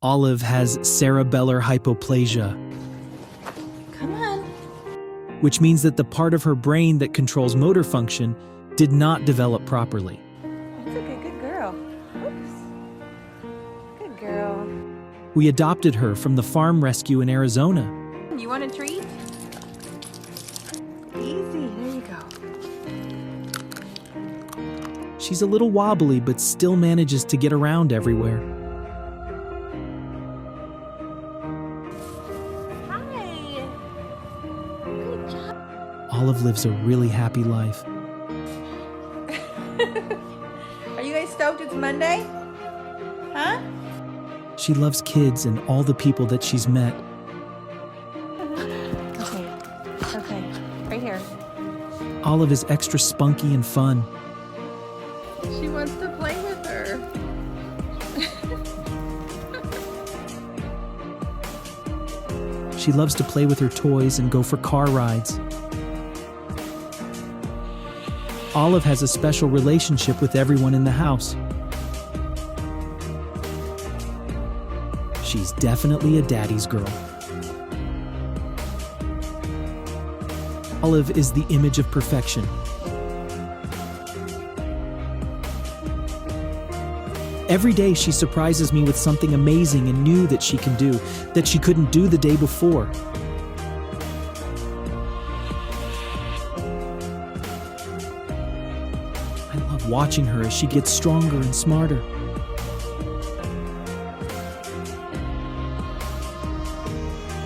Olive has cerebellar hypoplasia, Come on. which means that the part of her brain that controls motor function did not develop properly. It's okay, good girl. Oops. Good girl. We adopted her from the farm rescue in Arizona. You want a treat? Easy, there you go. She's a little wobbly, but still manages to get around everywhere. Hi. Good job. Olive lives a really happy life. Are you guys stoked it's Monday? Huh? She loves kids and all the people that she's met. Okay, right here. Olive is extra spunky and fun. She wants to play with her. She loves to play with her toys and go for car rides. Olive has a special relationship with everyone in the house. She's definitely a daddy's girl. Olive is the image of perfection. Every day she surprises me with something amazing and new that she can do, that she couldn't do the day before. I love watching her as she gets stronger and smarter.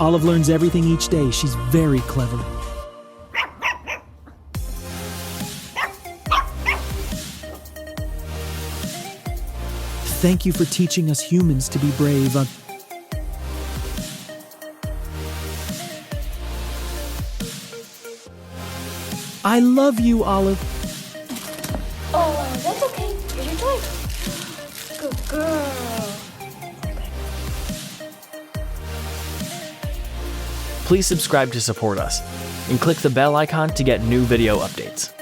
Olive learns everything each day. She's very clever. Thank you for teaching us humans to be brave. I love you, Olive. Oh, that's okay. Here's your toy. Good girl. Please subscribe to support us and click the bell icon to get new video updates.